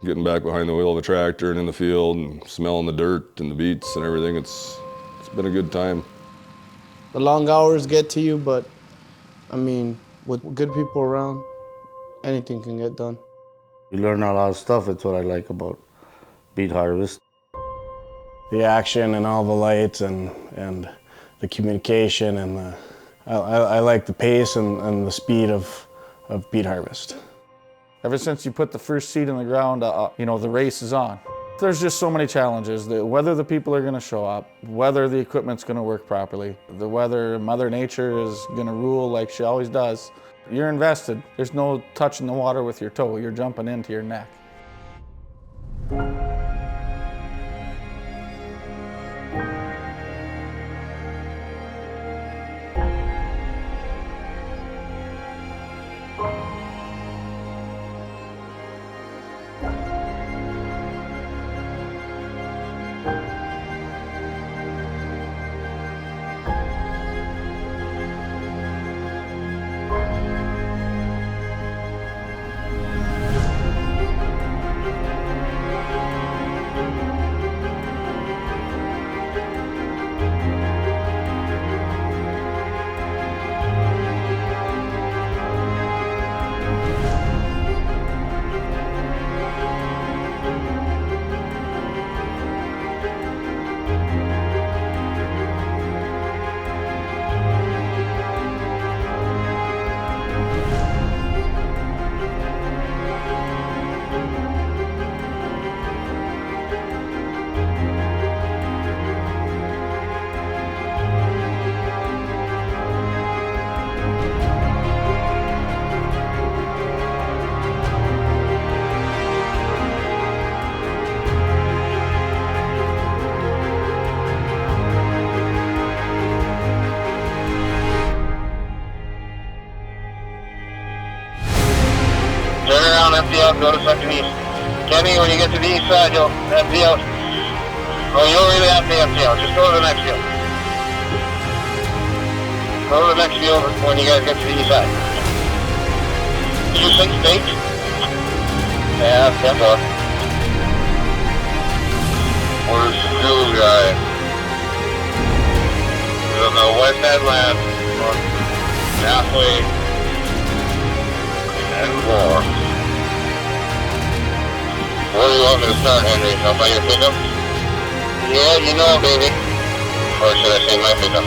getting back behind the wheel of a tractor and in the field and smelling the dirt and the beets and everything. It's been a good time. The long hours get to you, but I mean, with good people around, anything can get done. You learn a lot of stuff. It's what I like about beet harvest. The action and all the lights and the communication and I like the pace and the speed of beet harvest. Ever since you put the first seed in the ground, you know, the race is on. There's just so many challenges, whether the people are gonna show up, whether the equipment's gonna work properly, whether Mother Nature is gonna rule like she always does. You're invested. There's no touching the water with your toe. You're jumping into your neck. Turn around, empty out, go to second east. Kenny, when you get to the east side, you'll empty out. Oh, you don't really have to empty out. Just go to the next field. Go to the next field when you guys get to the east side. Did you say state? Yeah, 10-4. Where's the fuel guy? He's on the west headland. Halfway. And 4. Where do you want me to start, Henry? Up by your pickup? Yeah, you know, baby. Or should I say my pickup?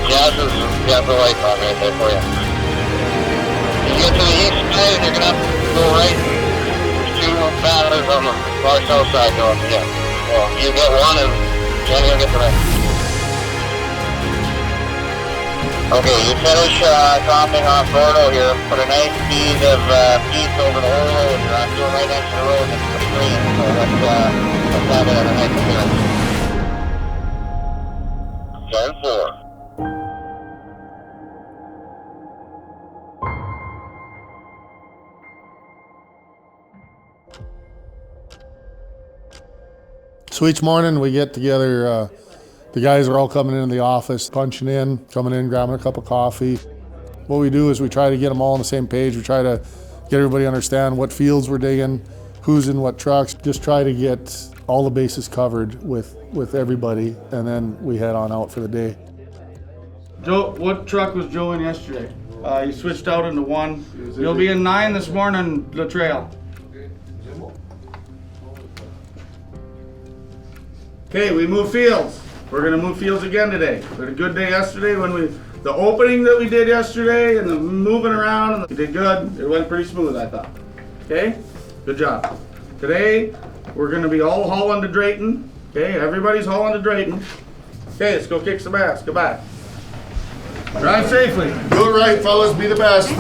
Jazz has got the light on right there for you. You get to the east side, you're going to have to go right. There's 2 batters on the far south side going. Yeah. Well, you get one and Jenny will get the rest. Okay, you finish topping off Gordo here. Put a nice speed of beets over the whole road. You're not doing right next to the road. It's pretty green, so let's have it at a nice appearance. 10-4. So each morning we get together, the guys are all coming into the office, punching in, coming in, grabbing a cup of coffee. What we do is we try to get them all on the same page. We try to get everybody to understand what fields we're digging, who's in what trucks, just try to get all the bases covered with everybody, and then we head on out for the day. Joe, what truck was Joe in yesterday? He switched out into 1. You'll be in 9 this morning, the trail. Okay, we move fields. We're gonna move fields again today. We had a good day yesterday when the opening that we did yesterday and the moving around, and we did good. It went pretty smooth, I thought. Okay, good job. Today, we're gonna be all hauling to Drayton. Okay, everybody's hauling to Drayton. Okay, let's go kick some ass. Goodbye. Drive safely. Do it right, fellas, be the best.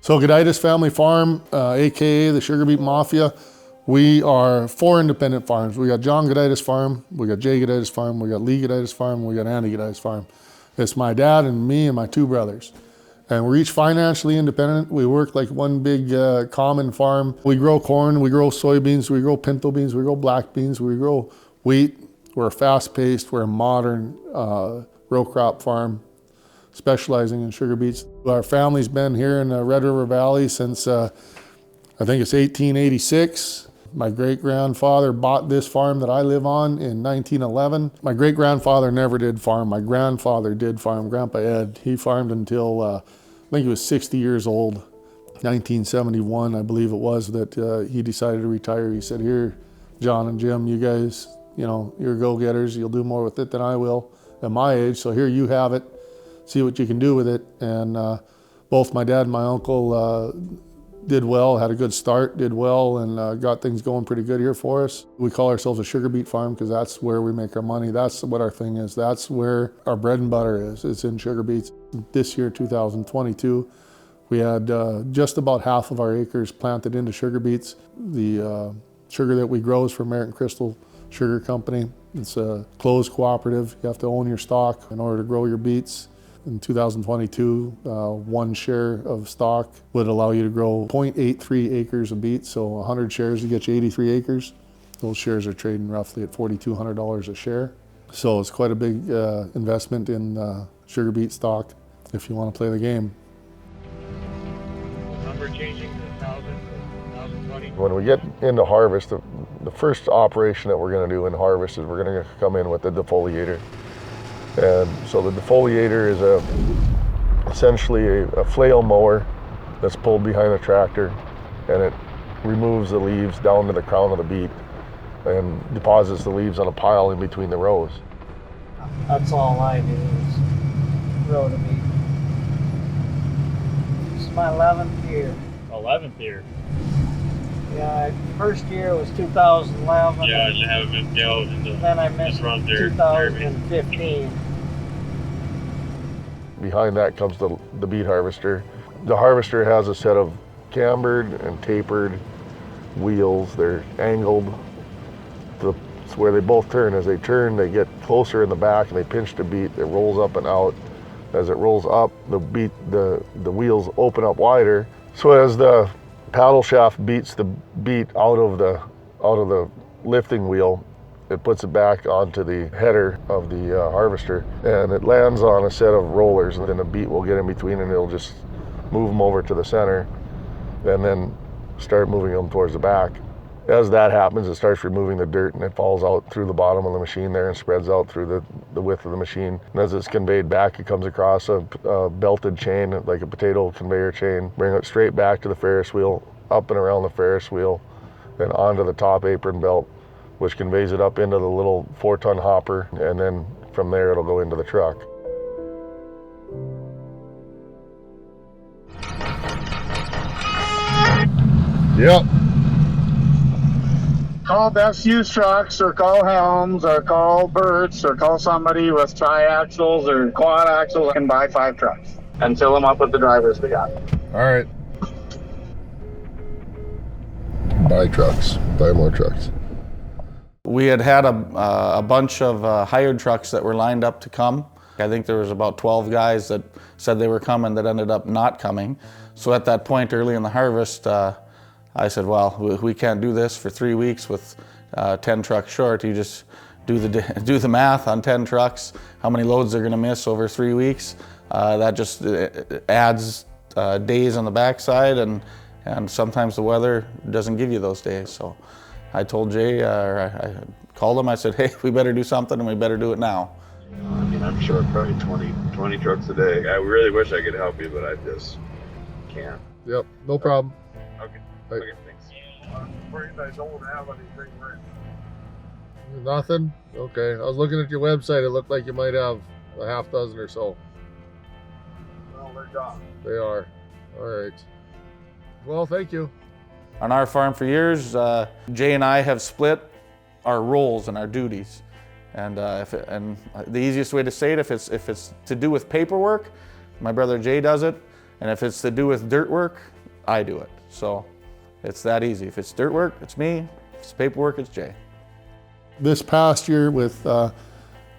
So Gudajtes Family Farm, AKA the Sugarbeet Mafia, we are 4 independent farms. We got John Gudajtes Farm, we got Jay Gudajtes Farm, we got Lee Gudajtes Farm, we got Andy Gudajtes Farm. It's my dad and me and my 2 brothers. And we're each financially independent. We work like one big common farm. We grow corn, we grow soybeans, we grow pinto beans, we grow black beans, we grow wheat. We're fast-paced, we're a modern row crop farm, specializing in sugar beets. Our family's been here in the Red River Valley since I think it's 1886. My great-grandfather bought this farm that I live on in 1911. My great-grandfather never did farm. My grandfather did farm, Grandpa Ed. He farmed until I think he was 60 years old. 1971, I believe it was, that he decided to retire. He said, here, John and Jim, you guys, you know, you're go-getters. You'll do more with it than I will at my age, so here you have it. See what you can do with it. And both my dad and my uncle did well, had a good start, did well, and got things going pretty good here for us. We call ourselves a sugar beet farm because that's where we make our money. That's what our thing is. That's where our bread and butter is. It's in sugar beets. This year, 2022, we had just about half of our acres planted into sugar beets. The sugar that we grow is from American Crystal Sugar Company. It's a closed cooperative. You have to own your stock in order to grow your beets. In 2022, 1 share of stock would allow you to grow 0.83 acres of beets, so 100 shares to get you 83 acres. Those shares are trading roughly at $4,200 a share. So it's quite a big investment in sugar beet stock if you want to play the game. Number changing to 1,020. When we get into harvest, the first operation that we're going to do in harvest is we're going to come in with the defoliator. And so the defoliator is essentially a flail mower that's pulled behind a tractor, and it removes the leaves down to the crown of the beet and deposits the leaves on a pile in between the rows. That's all I do is row the beet. This is my 11th year. 11th year? Yeah, first year was 2011. Yeah, you haven't been yelled into. Then I missed 2015. Behind that comes the beet harvester. The harvester has a set of cambered and tapered wheels. They're angled to where they both turn. As they turn, they get closer in the back and they pinch the beet. It rolls up and out. As it rolls up, the wheels open up wider. So as the paddle shaft beats the beet out of the lifting wheel, it puts it back onto the header of the harvester, and it lands on a set of rollers, and then the beet will get in between and it'll just move them over to the center and then start moving them towards the back. As that happens, it starts removing the dirt and it falls out through the bottom of the machine there and spreads out through the width of the machine. And as it's conveyed back, it comes across a belted chain, like a potato conveyor chain, bring it straight back to the Ferris wheel, up and around the Ferris wheel, then onto the top apron belt, which conveys it up into the little 4-ton hopper, and then from there it'll go into the truck. Yep. Call Best Used Trucks, or call Helms, or call Burt's, or call somebody with tri-axles or quad axles and buy 5 trucks and fill them up with the drivers we got. All right. Buy trucks, buy more trucks. We had a bunch of hired trucks that were lined up to come. I think there was about 12 guys that said they were coming that ended up not coming. So at that point early in the harvest, I said, well, we can't do this for 3 weeks with 10 trucks short. You just do the math on 10 trucks, how many loads they're gonna miss over 3 weeks. That just adds days on the backside, and sometimes the weather doesn't give you those days. So I told Jay, I called him, I said, hey, we better do something and we better do it now. I mean, I'm short probably 20 trucks a day. I really wish I could help you, but I just can't. Yep, no problem. Okay. Right. Okay, thanks. I'm afraid I don't have anything right now. Nothing? Okay. I was looking at your website. It looked like you might have a half dozen or so. Well, they're gone. They are. All right. Well, thank you. On our farm for years, Jay and I have split our roles and our duties. And the easiest way to say it, if it's to do with paperwork, my brother Jay does it. And if it's to do with dirt work, I do it. So it's that easy. If it's dirt work, it's me. If it's paperwork, it's Jay. This past year with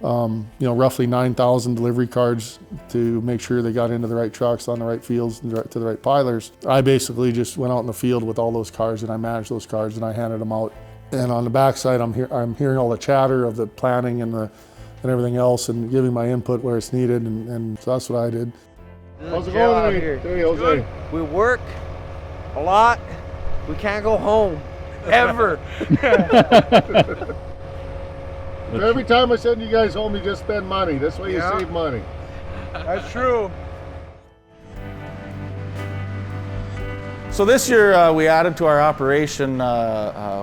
roughly 9,000 delivery cards to make sure they got into the right trucks on the right fields and to the right pilers, I basically just went out in the field with all those cards and I managed those cards and I handed them out. And on the backside, I'm hearing all the chatter of the planning and everything else and giving my input where it's needed, and so that's what I did. How's it going today? Hey, Jose. We work a lot. We can't go home, ever. Every time I send you guys home, you just spend money. That's why you save money. That's true. So this year we added to our operation,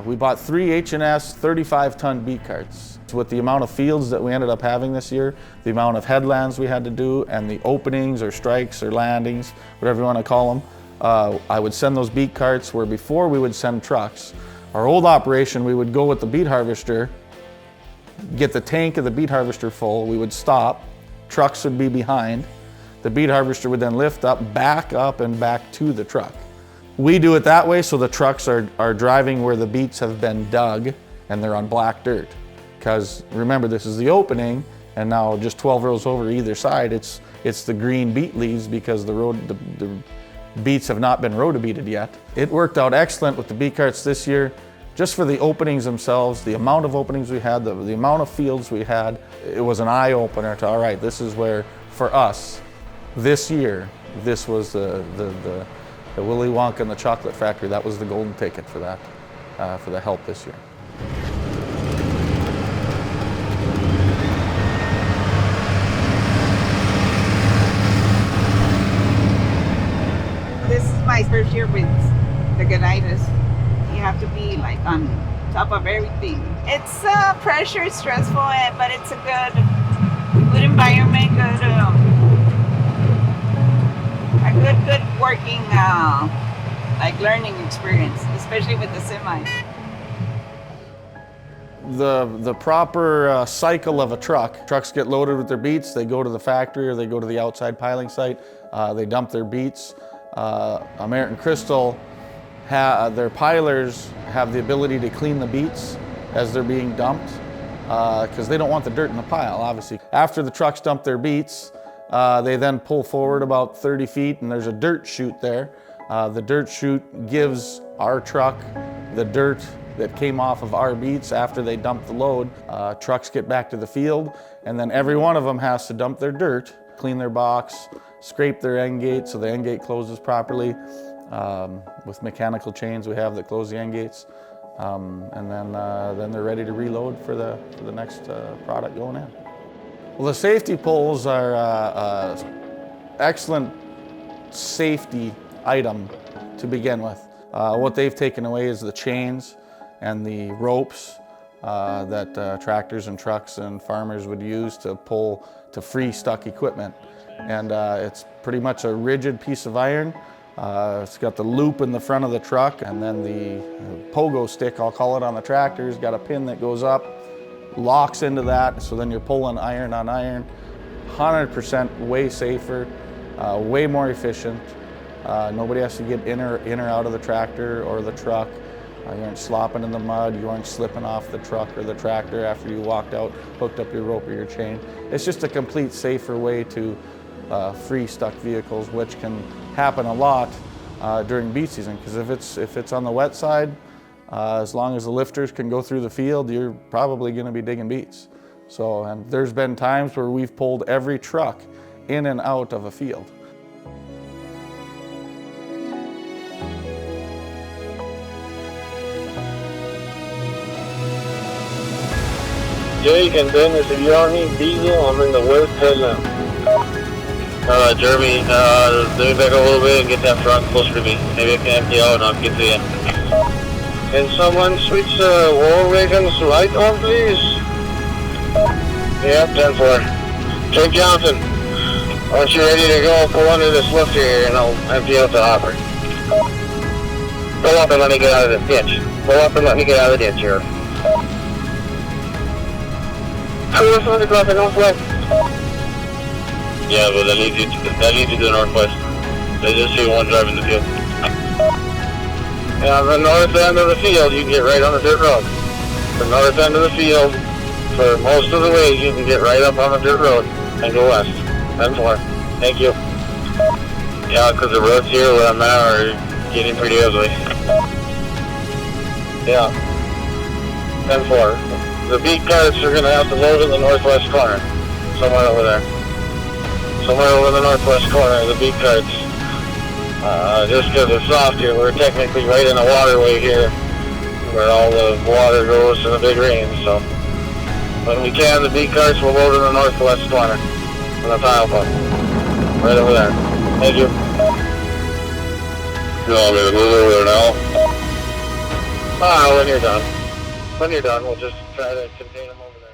we bought 3 H&S 35-ton beet carts. With the amount of fields that we ended up having this year, the amount of headlands we had to do, and the openings or strikes or landings, whatever you want to call them, I would send those beet carts where before we would send trucks. Our old operation, we would go with the beet harvester, get the tank of the beet harvester full, we would stop, trucks would be behind, the beet harvester would then lift up, back to the truck. We do it that way so the trucks are driving where the beets have been dug and they're on black dirt. Because remember, this is the opening, and now just 12 rows over either side, it's the green beet leaves because the beets have not been rotobeeted yet. It worked out excellent with the beet carts this year. Just for the openings themselves, the amount of openings we had, the amount of fields we had, it was an eye-opener to, all right, this is where, for us, this year, this was the Willy Wonka and the Chocolate Factory. That was the golden ticket for that, for the help this year. This is my first year with the Gudajtes. You have to be like on top of everything. It's pressure, stressful, but it's a good environment, good working, like learning experience, especially with the semi. The proper cycle of a truck. Trucks get loaded with their beets, they go to the factory or they go to the outside piling site, they dump their beets. American Crystal, their pilers have the ability to clean the beets as they're being dumped because they don't want the dirt in the pile, obviously. After the trucks dump their beets, they then pull forward about 30 feet and there's a dirt chute there. The dirt chute gives our truck the dirt that came off of our beets after they dump the load. Trucks get back to the field and then every one of them has to dump their dirt, clean their box, scrape their end gate so the end gate closes properly. With mechanical chains we have that close the end gates. And then they're ready to reload for the next product going in. Well, the safety poles are excellent safety item to begin with. What they've taken away is the chains and the ropes that tractors and trucks and farmers would use to pull to free stuck equipment. And it's pretty much a rigid piece of iron. It's got the loop in the front of the truck, and then the pogo stick, I'll call it, on the tractor has got a pin that goes up, locks into that, so then you're pulling iron on iron. 100% way safer, way more efficient. Nobody has to get in or out of the tractor or the truck. You aren't slopping in the mud, you aren't slipping off the truck or the tractor after you walked out, hooked up your rope or your chain. It's just a complete safer way to free stuck vehicles, which can happen a lot during beet season, because if it's on the wet side, as long as the lifters can go through the field, you're probably going to be digging beets. So, and there's been times where we've pulled every truck in and out of a field. Jake and Dennis, if y'all need diesel, I'm in the west headland. Jeremy, let me back up a little bit and get that front closer to me. Maybe I can empty out and I'll get to you. Can someone switch wall wagons right on, please? Yep, 10-4. Jake Johnson, once you're ready to go, pull under this lifter here and I'll empty out the hopper. Pull up and let me get out of the ditch. Pull up and let me get out of the ditch here. Northwest. Yeah, but that leads you to the northwest. They just see one driving the field. And on the north end of the field, you can get right on the dirt road. The north end of the field, for most of the ways, you can get right up on the dirt road and go west. 10-4. Thank you. Yeah, because the roads here where I'm at are getting pretty ugly. Yeah. 10-4. The beet carts are going to have to load in the northwest corner. Somewhere over there. Somewhere over the northwest corner, the beet carts. Just because it's soft here, we're technically right in a waterway here where all the water goes to the big rain, so when we can, the beet carts will load in the northwest corner in the pile pump. Right over there. Thank you. You want me to move over there now? When you're done. When you're done, we'll just try to contain them over there.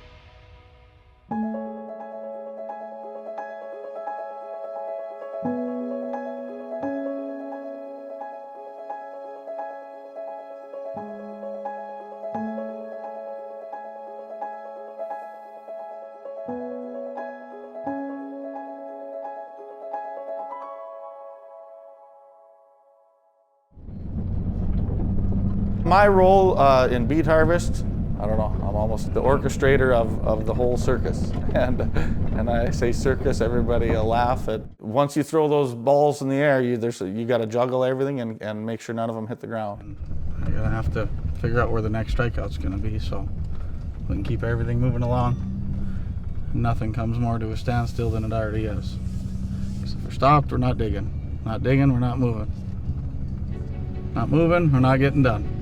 My role in beet harvest, I don't know, I'm almost the orchestrator of the whole circus. And I say circus, everybody will laugh at. Once you throw those balls in the air, you got to juggle everything and make sure none of them hit the ground. You're going to have to figure out where the next strikeout's going to be, so we can keep everything moving along. Nothing comes more to a standstill than it already is. Because if we're stopped, we're not digging. Not digging, we're not moving. Not moving, we're not getting done.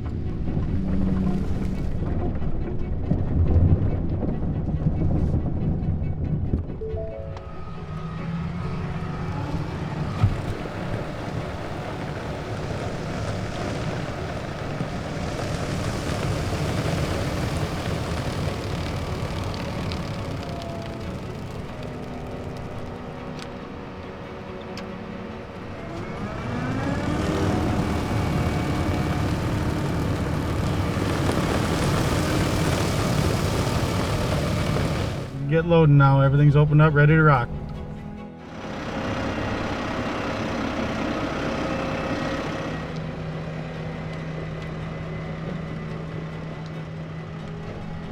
Get loading now, everything's opened up, ready to rock.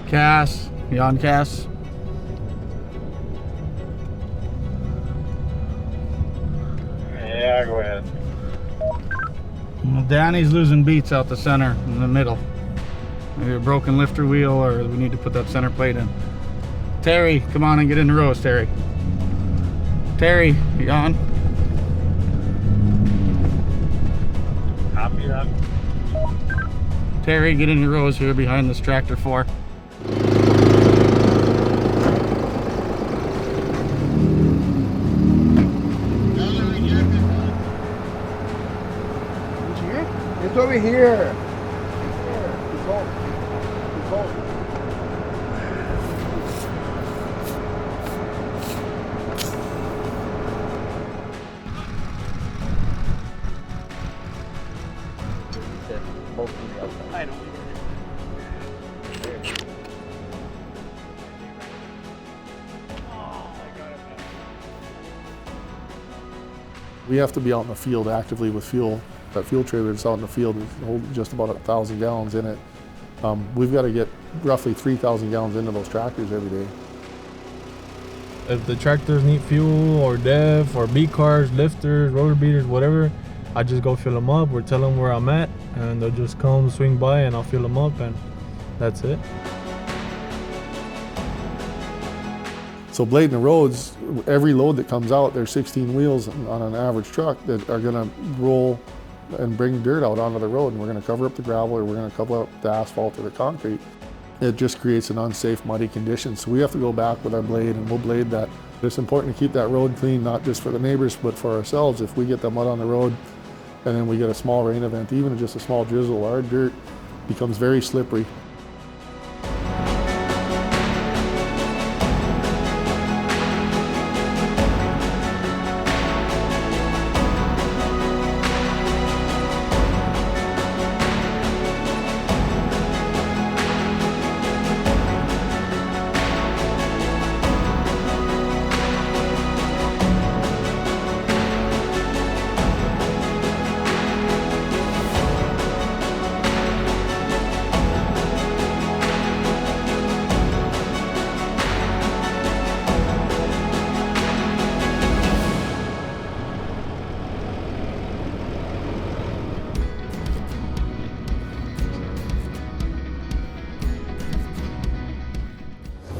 Cass, you on, Cass? Yeah, go ahead. Well, Danny's losing beats out the center in the middle. Maybe a broken lifter wheel, or we need to put that center plate in. Terry, come on and get in the rows, Terry. Terry, you on? Copy that. Terry, get in your rows here behind this tractor 4. It's over here. I know. We have to be out in the field actively with fuel. That fuel trailer that's out in the field is holding just about 1,000 gallons in it. We've got to get roughly 3,000 gallons into those tractors every day. If the tractors need fuel or DEF or beet cars, lifters, rotor beaters, whatever, I just go fill them up or tell them where I'm at, and they'll just come swing by and I'll fill them up, and that's it. So blading the roads, every load that comes out, there's 16 wheels on an average truck that are gonna roll and bring dirt out onto the road, and we're gonna cover up the gravel, or we're gonna cover up the asphalt or the concrete. It just creates an unsafe, muddy condition. So we have to go back with our blade, and we'll blade that. It's important to keep that road clean, not just for the neighbors, but for ourselves. If we get the mud on the road, and then we get a small rain event, even just a small drizzle, our dirt becomes very slippery.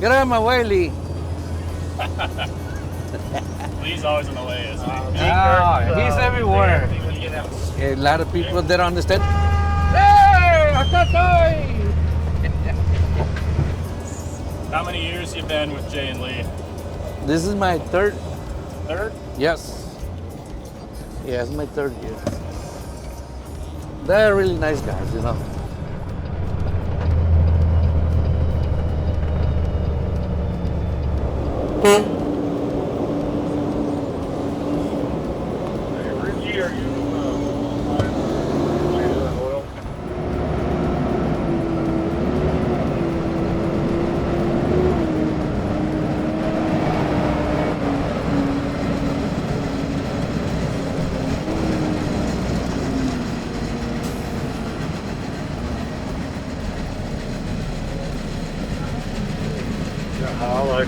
Get out of my way, Lee. Lee's always in the way, isn't he? He's everywhere. A lot of people that understand. Hey, How many years you been with Jay and Lee? This is my third. Third? Yes. Yeah, it's my third year. They're really nice guys, you know.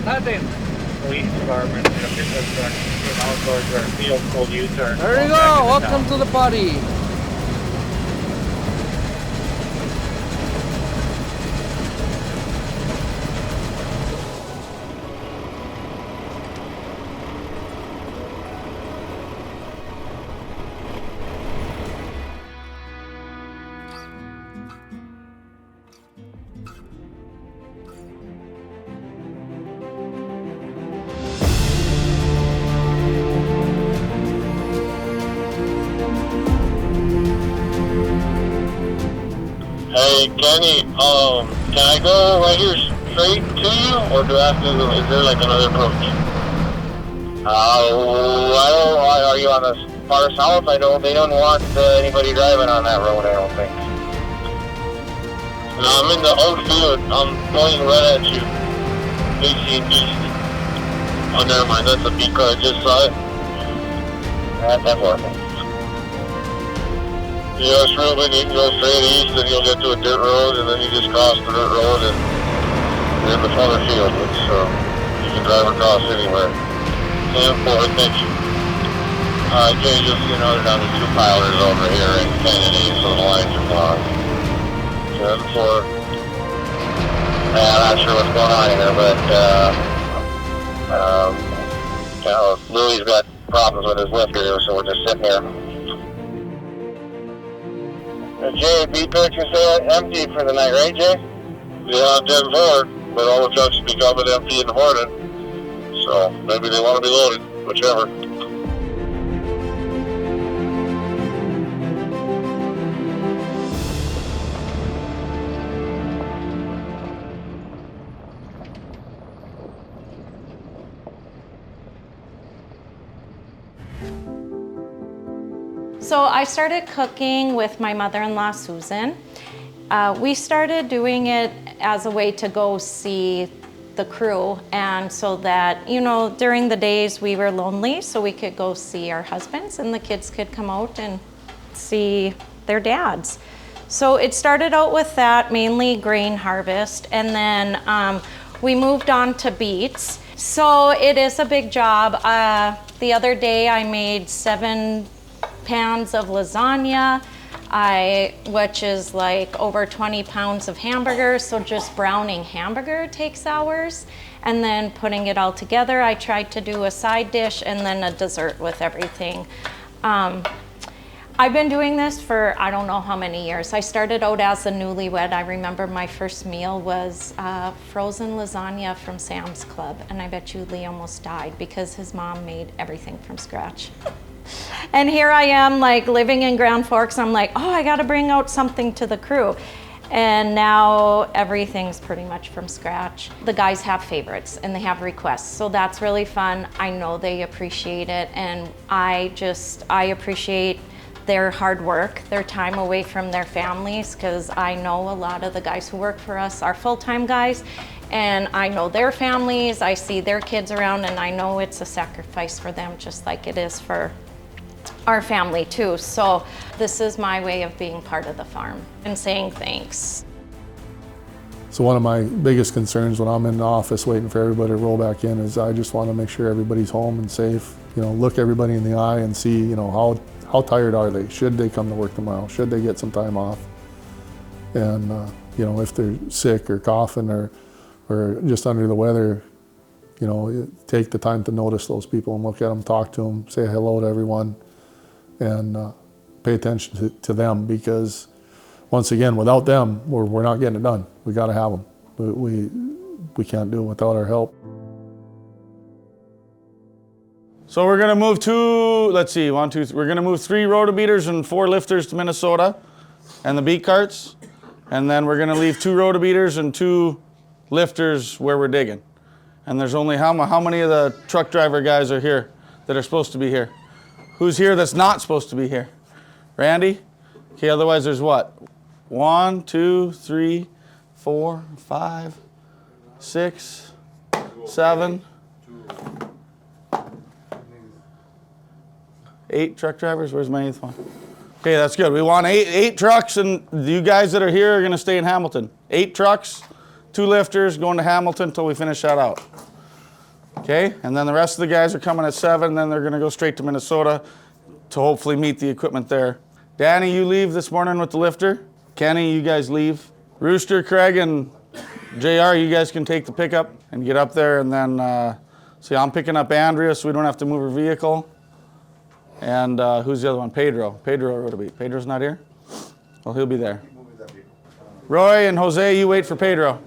Nothing. Police department, outdoors or field full U-turn. There you go. Welcome to the party. Hey, Kenny, can I go right here straight to you, or do I have to, is there like another approach? Are you on the far south? They don't want anybody driving on that road, I don't think. No, I'm in the outfield. I'm pointing right at you. Facing east. Oh, never mind, that's a beat car, I just saw it. That's horrible. Yes, Ruben, you can go straight east and you'll get to a dirt road, and then you just cross the dirt road and you're in the farmer field. You can drive across anywhere. 10-4, thank you. Jay, just, there's down to 2 pilers over here in Canyon East, so the lines are blocked. 10-4. I'm not sure what's going on here, but, Louie's got problems with his lift here, so we're just sitting here. Jay, beat trucks you say empty for the night, right, Jay? Yeah, 10-4, but all the trucks will be coming empty in the morning. So maybe they want to be loaded, whichever. So I started cooking with my mother-in-law, Susan. We started doing it as a way to go see the crew, and so that, during the days we were lonely, so we could go see our husbands and the kids could come out and see their dads. So it started out with that, mainly grain harvest, and then we moved on to beets. So it is a big job. The other day I made 7 pans of lasagna, which is like over 20 pounds of hamburgers. So just browning hamburger takes hours, and then putting it all together. I tried to do a side dish and then a dessert with everything. I've been doing this for I don't know how many years. I started out as a newlywed. I remember my first meal was frozen lasagna from Sam's Club, and I bet you Lee almost died because his mom made everything from scratch. And here I am, like, living in Grand Forks. I'm like, oh, I got to bring out something to the crew. And now everything's pretty much from scratch. The guys have favorites and they have requests, so that's really fun. I know they appreciate it, and I appreciate their hard work, their time away from their families, because I know a lot of the guys who work for us are full-time guys, and I know their families, I see their kids around, and I know it's a sacrifice for them just like it is for our family too. So this is my way of being part of the farm and saying thanks. So one of my biggest concerns when I'm in the office waiting for everybody to roll back in is I just want to make sure everybody's home and safe. Look everybody in the eye and see, how tired are they? Should they come to work tomorrow? Should they get some time off? And if they're sick or coughing or or just under the weather, you know, take the time to notice those people and look at them, talk to them, say hello to everyone, and pay attention to them, because once again, without them, we're not getting it done. We got to have them. We can't do it without our help. So we're gonna move let's see, 1, 2, 3. We're gonna move 3 rotobeaters and 4 lifters to Minnesota and the beet carts. And then we're gonna leave 2 rotobeaters and 2 lifters where we're digging. And there's only, how many of the truck driver guys are here that are supposed to be here? Who's here that's not supposed to be here? Randy? Okay, otherwise there's what? 1, 2, 3, 4, 5, 6, 7, 8 truck drivers. Where's my 8th one? Okay, that's good. We want 8 trucks, and you guys that are here are gonna stay in Hamilton. 8 trucks, 2 lifters, going to Hamilton until we finish that out. Okay, and then the rest of the guys are coming at 7, then they're gonna go straight to Minnesota to hopefully meet the equipment there. Danny, you leave this morning with the lifter. Kenny, you guys leave. Rooster, Craig, and JR, you guys can take the pickup and get up there, and then, see, I'm picking up Andrea so we don't have to move her vehicle. And who's the other one? Pedro. Pedro rotobeat. Pedro's not here? Well, he'll be there. Roy and Jose, you wait for Pedro.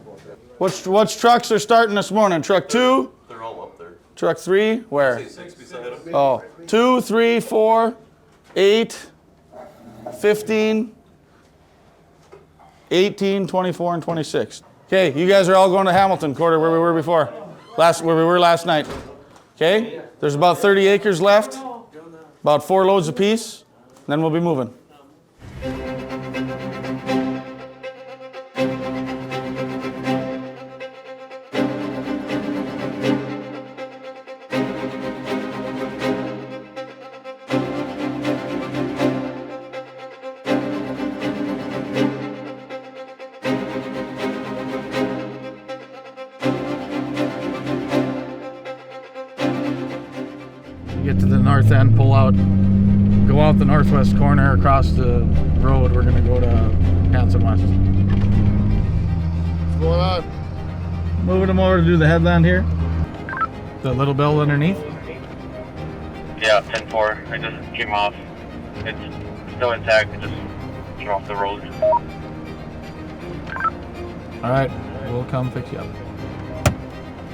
Which trucks are starting this morning? Truck 2? They're all up there. Truck 3? Where? 6 beside them. Oh, 2, 3, 4, 8, 15, 18, 24, and 26. Okay, you guys are all going to Hamilton, Quarter, where we were before. Where we were last night. Okay? There's about 30 acres left. About 4 loads apiece, then we'll be moving. Get to the north end, pull out, go out the northwest corner, across the road. We're gonna go to Hanson West. What's going on? Moving them over to do the headland here. The little bell underneath. Yeah, 10-4. I just came off. It's still intact. It just came off the road. All right, we'll come fix you up.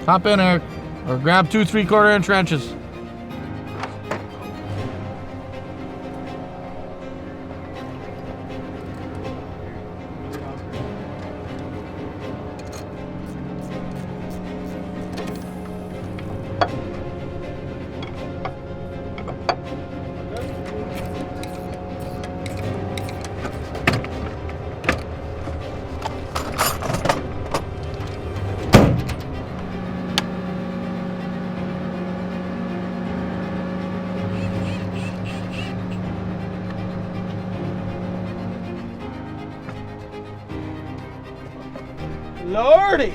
Hop in, Eric, or grab 2 3/4 inch wrenches. Lordy!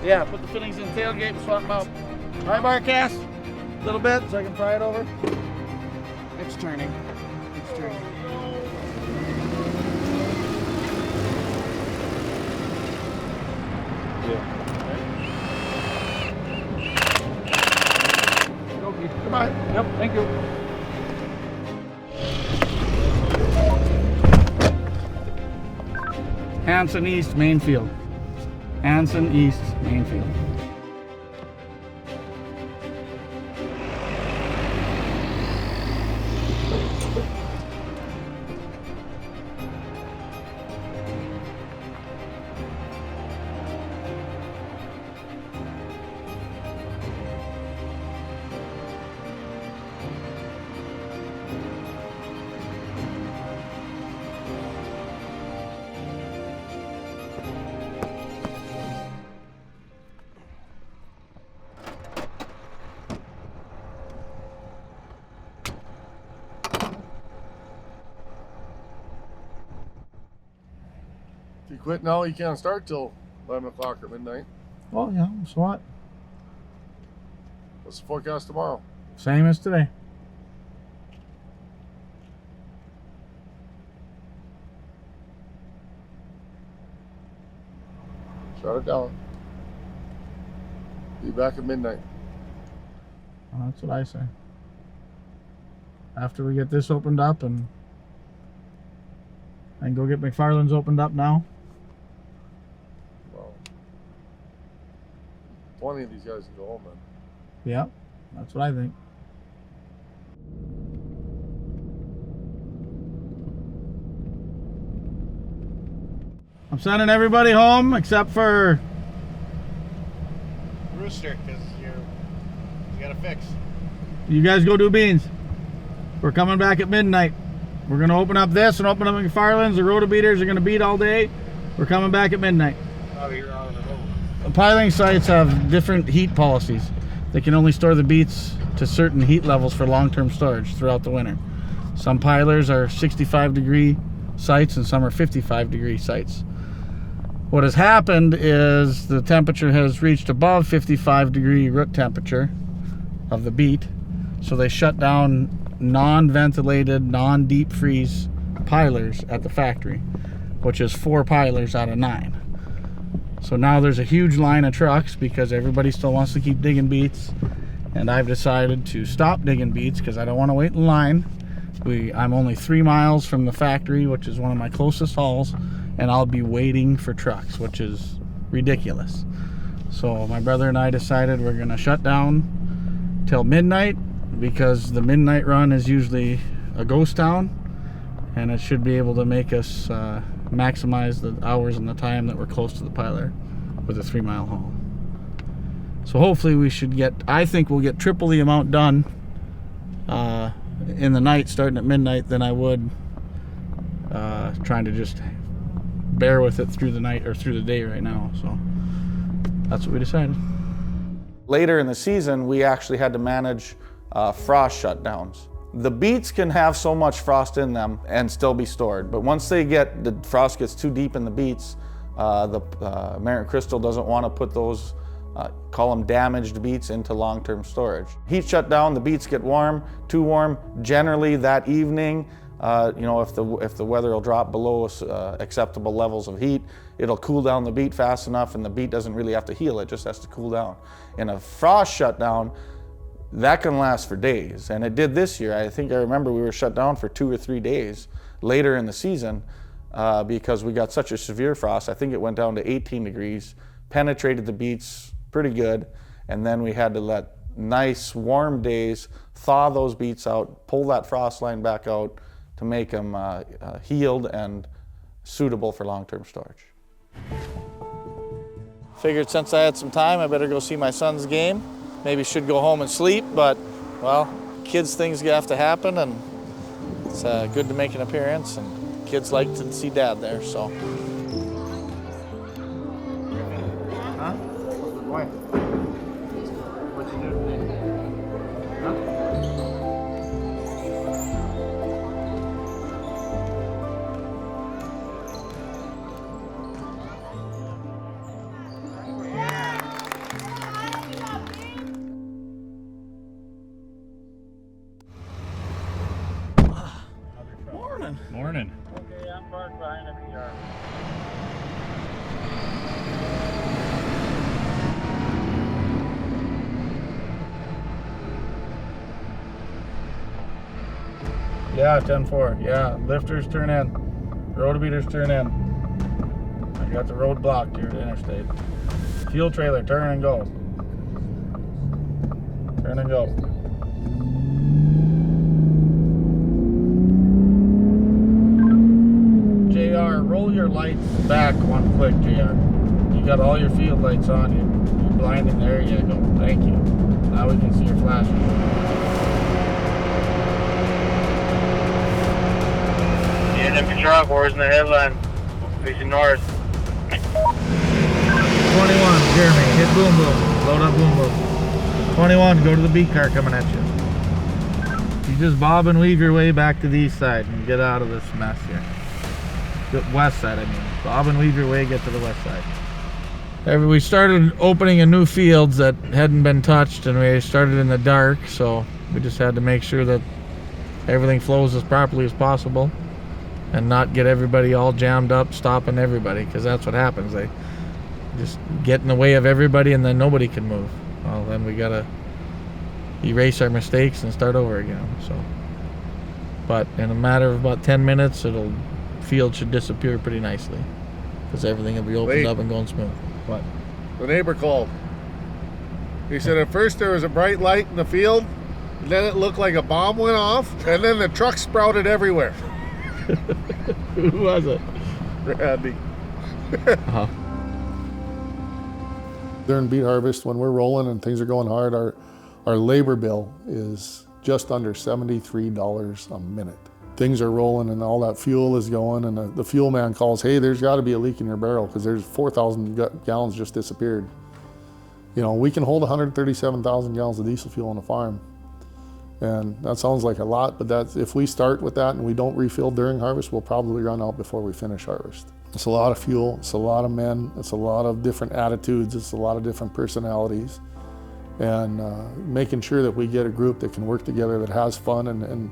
Yeah, put the fittings in the tailgate and swap them out. All right, Marcus, a little bit so I can pry it over. It's turning. It's turning. Okay, goodbye. Yep, thank you. Hanson East, Mainfield. Hanson East, Mainfield. quit now, you can't start till 11 o'clock or midnight. Well, yeah, so what? What's the forecast tomorrow? Same as today. Shut it down. Be back at midnight. Well, that's what I say. After we get this opened up and go get McFarland's opened up now. Well, plenty of these guys can go home then. Yeah, that's what I think. I'm sending everybody home except for Rooster, because you got to fix. you guys. Go do beans. We're coming back at midnight. We're gonna open up this and open up McFarland's. The rotobeaters are gonna beat all day. We're coming back at midnight. Oh, you're out on the road. The piling sites have different heat policies. They can only store the beets to certain heat levels for long-term storage throughout the winter. Some pilers are 65-degree sites and some are 55-degree sites. What has happened is the temperature has reached above 55-degree root temperature of the beet, so they shut down non-ventilated, non-deep freeze pilers at the factory, which is 4 pilers out of 9. So now there's a huge line of trucks because everybody still wants to keep digging beets, and I've decided to stop digging beets because I don't want to wait in line. I'm only 3 miles from the factory, which is one of my closest hauls, and I'll be waiting for trucks, which is ridiculous. So my brother and I decided we're gonna shut down till midnight, because the midnight run is usually a ghost town, and it should be able to make us maximize the hours and the time that we're close to the piler with a 3-mile haul. So hopefully we should get, I think we'll get triple the amount done in the night starting at midnight than I would trying to just bear with it through the night or through the day right now. So that's what we decided. Later in the season, we actually had to manage frost shutdowns. The beets can have so much frost in them and still be stored, but once the frost gets too deep in the beets, the American Crystal doesn't want to put those, call them damaged beets, into long-term storage. Heat shut down, the beets get warm, too warm. Generally that evening, you know, if the weather will drop below acceptable levels of heat, it'll cool down the beet fast enough, and the beet doesn't really have to heal, it just has to cool down. In a frost shutdown, that can last for days, and it did this year. I think I remember we were shut down for 2 or 3 days later in the season because we got such a severe frost. I think it went down to 18 degrees, penetrated the beets pretty good, and then we had to let nice warm days thaw those beets out, pull that frost line back out to make them healed and suitable for long-term storage. Figured since I had some time, I better go see my son's game. Maybe should go home and sleep, but, well, kids' things have to happen, and it's good to make an appearance, and kids like to see Dad there, so. Huh? Why? What'd you do today? Huh? Morning. Okay, I'm parked behind every yard. Yeah, 10-4. Yeah, lifters turn in. Rotobeaters turn in. I got the road blocked here at the interstate. Fuel trailer, turn and go. Turn and go. JR, roll your lights back one click, JR. You got all your field lights on. You're blinding. There you go. Thank you. Now we can see your flashing. Yeah, empty truck, where's in the headline? Facing north. 21, Jeremy, hit boom boom. Load up boom boom. 21, go to the beet car coming at you. You just bob and weave your way back to the east side and get out of this mess here. The west side, I mean. Bob and weave your way, get to the west side. We started opening a new fields that hadn't been touched, and we started in the dark, so we just had to make sure that everything flows as properly as possible and not get everybody all jammed up, stopping everybody, because that's what happens. They just get in the way of everybody and then nobody can move. Well, then we gotta erase our mistakes and start over again. So, but in a matter of about 10 minutes, field should disappear pretty nicely because everything will be opened up and going smooth. What? The neighbor called. He said at first there was a bright light in the field, and then it looked like a bomb went off, and then the trucks sprouted everywhere. Who was it? Randy. Uh-huh. During beet harvest, when we're rolling and things are going hard, our labor bill is just under $73 a minute. Things are rolling and all that fuel is going, and the fuel man calls, hey, there's got to be a leak in your barrel because there's 4,000 gallons just disappeared. You know, we can hold 137,000 gallons of diesel fuel on a farm. And that sounds like a lot, but if we start with that and we don't refill during harvest, we'll probably run out before we finish harvest. It's a lot of fuel, it's a lot of men, it's a lot of different attitudes, it's a lot of different personalities. And making sure that we get a group that can work together, that has fun and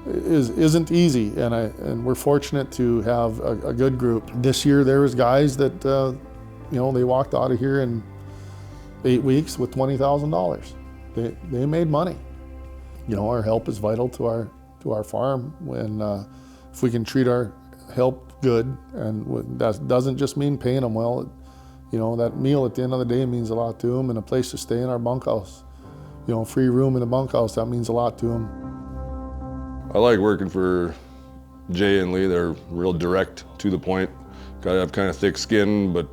isn't easy. And we're fortunate to have a good group. This year there was guys that, you know, they walked out of here in 8 weeks with $20,000. They made money. You know, our help is vital to our farm. When if we can treat our help good, and that doesn't just mean paying them well. You know, that meal at the end of the day means a lot to them, and a place to stay in our bunkhouse. You know, free room in the bunkhouse, that means a lot to them. I like working for Jay and Lee. They're real direct, to the point. Gotta have kind of thick skin, but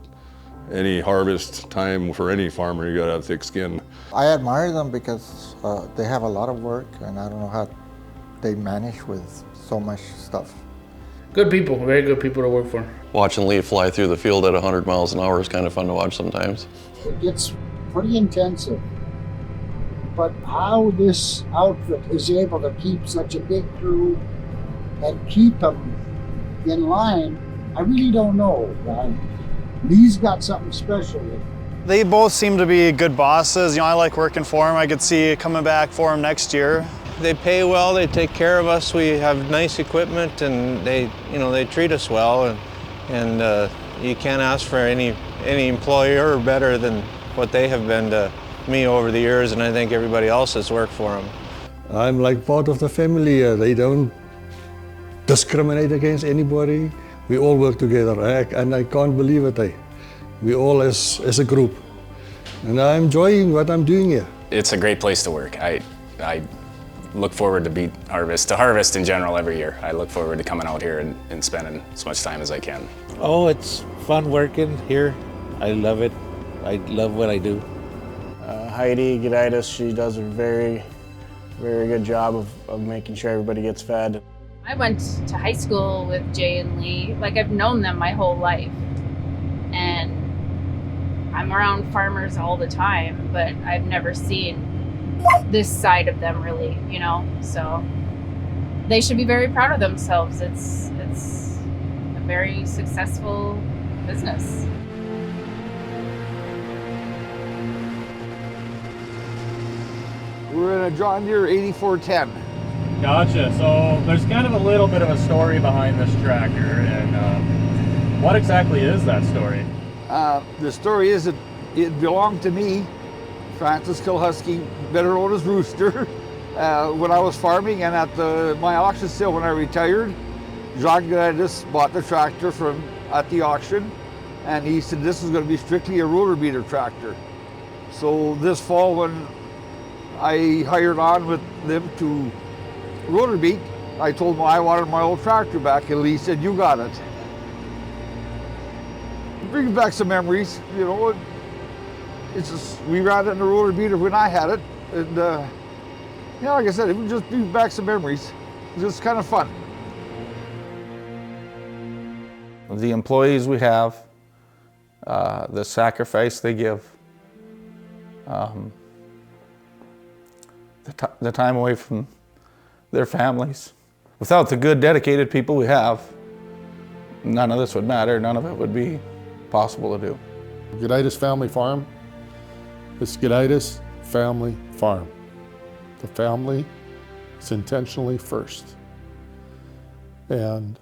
any harvest time for any farmer, you gotta have thick skin. I admire them because they have a lot of work, and I don't know how they manage with so much stuff. Good people, very good people to work for. Watching Lee fly through the field at 100 miles an hour is kind of fun to watch sometimes. It gets pretty intensive, but how this outfit is able to keep such a big crew and keep them in line, I really don't know. Lee's got something special. They both seem to be good bosses. You know, I like working for them. I could see coming back for them next year. They pay well, they take care of us, we have nice equipment, and they treat us well, and you can't ask for any employer better than what they have been to me over the years, and I think everybody else that's worked for them. I'm like part of the family. They don't discriminate against anybody. We all work together, and I can't believe it. We all as a group, and I'm enjoying what I'm doing here. It's a great place to work. I look forward to beet harvest, to harvest in general every year. I look forward to coming out here and spending as much time as I can. Oh, it's fun working here. I love it. I love what I do. Heidi Gudajtes, she does a very, very good job of making sure everybody gets fed. I went to high school with Jay and Lee. Like, I've known them my whole life. And I'm around farmers all the time, but I've never seen this side of them really, you know? So they should be very proud of themselves. It's a very successful business. We're in a John Deere 8410. Gotcha. So there's kind of a little bit of a story behind this tractor, and what exactly is that story? The story is that it belonged to me, Francis Kilhusky, better known as Rooster, when I was farming, and at my auction sale when I retired, John Gudajtes bought the tractor at the auction, and he said this was going to be strictly a rotor beater tractor. So this fall, when I hired on with them to rotor beat, I told him I wanted my old tractor back, and Lee said, you got it. It brings back some memories, you know. It's just, we ran it in the rotor beater when I had it, and yeah, like I said, it would just bring back some memories. It was just kind of fun. The employees we have, the sacrifice they give, the time away from their families. Without the good, dedicated people we have, none of this would matter, none of it would be possible to do. Gudajtes Family Farm, it's Gudajtes Family Farm. The family is intentionally first. And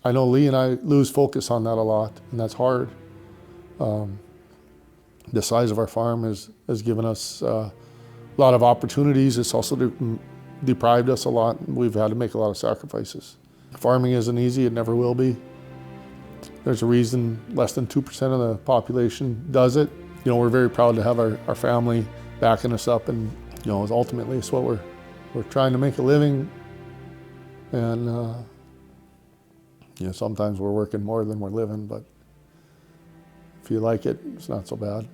I know Lee and I lose focus on that a lot, and that's hard. The size of our farm has given us a lot of opportunities. It's also deprived us a lot. We've had to make a lot of sacrifices. Farming isn't easy, it never will be. There's a reason less than 2% of the population does it. You know, we're very proud to have our family backing us up, and you know, ultimately it's what we're trying to make a living. And you know, sometimes we're working more than we're living, but if you like it, it's not so bad.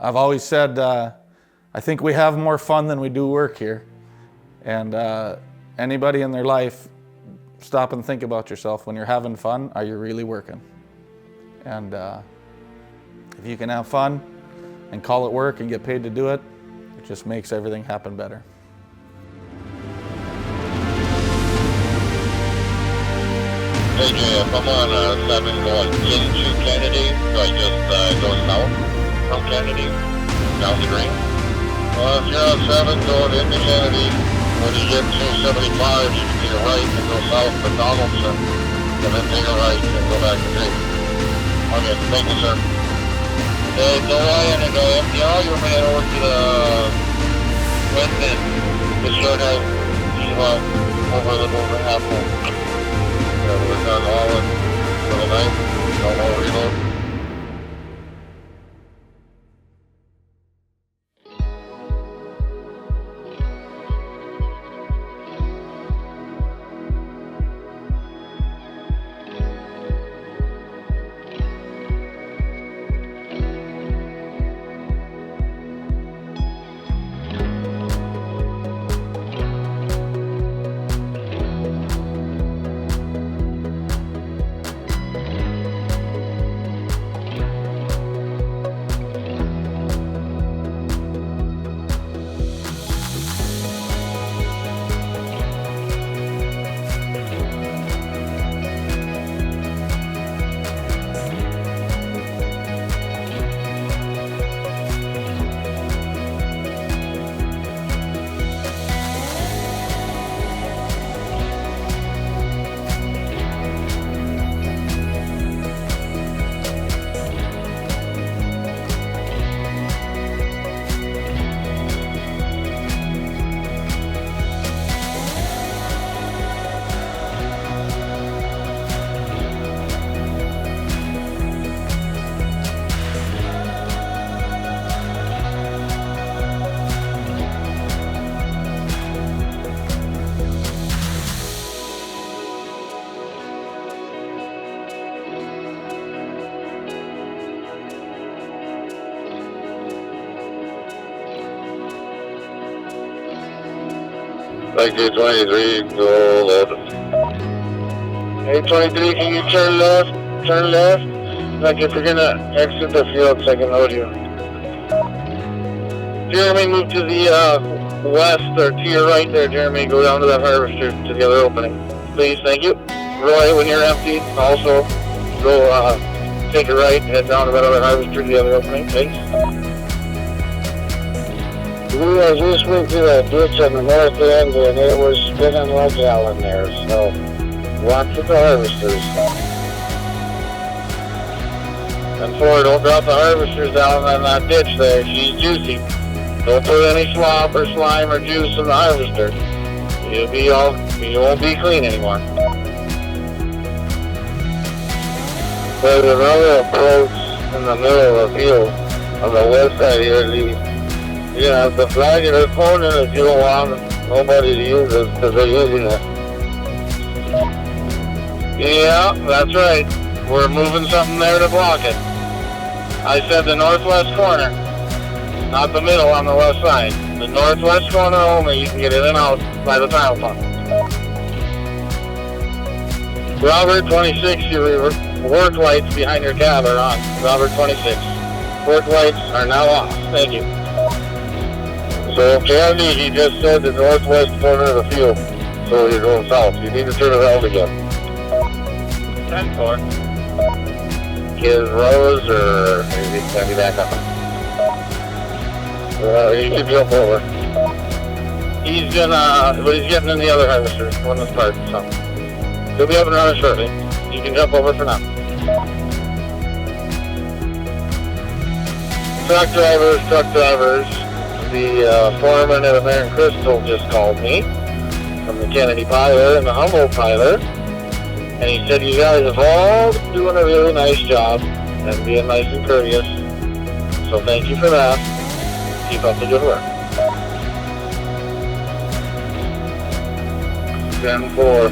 I've always said, I think we have more fun than we do work here. And anybody in their life, stop and think about yourself. When you're having fun, are you really working? And if you can have fun and call it work and get paid to do it, it just makes everything happen better. Hey JF, I'm on 7 going into Kennedy, so I just go south from Kennedy, down the green. Well, if you're on 7 going into Kennedy, when you get to 75, you can take a right and go south to Donaldson, and then take a right and go back to green. Okay, thank you, sir. Hey, go ahead and empty all your man over to the west end. The short house, over the apple. We're done all in for the night. No more reload. Thank you, 23, go load. Hey, 23, can you turn left? Turn left? Like if you're gonna exit the field so I can load you. Jeremy, move to the west or to your right there, Jeremy. Go down to that harvester to the other opening. Please, thank you. Roy, when you're empty, also go take a right, head down to that other harvester to the other opening, thanks. We just went through that ditch on the north end and it was spinning like hell in there, so watch with the harvesters. And Ford, don't drop the harvesters down in that ditch there, she's juicy. Don't put any slop or slime or juice in the harvester. You won't be clean anymore. There's another approach in the middle of the field on the west side here. You have to flag it or phone it if you don't want nobody to use it because they're using it. Yeah, that's right. We're moving something there to block it. I said the northwest corner, not the middle on the west side. The northwest corner only, you can get in and out by the tile pump. Robert 26, your work lights behind your cab are on. Robert 26. Work lights are now off. Thank you. So Candy, he just said the northwest corner of the field. So you're going south. You need to turn around again. 10-4. His Rose, or is he going to be back up? He should jump over. He's gonna, but he's getting in the other harvester when this starts, so. He'll be up and running shortly. You can jump over for now. Truck drivers. The foreman at American Crystal just called me from the Kennedy Piler and the Humboldt Piler. And he said you guys have all been doing a really nice job and being nice and courteous. So thank you for that. Keep up the good work. 10-4.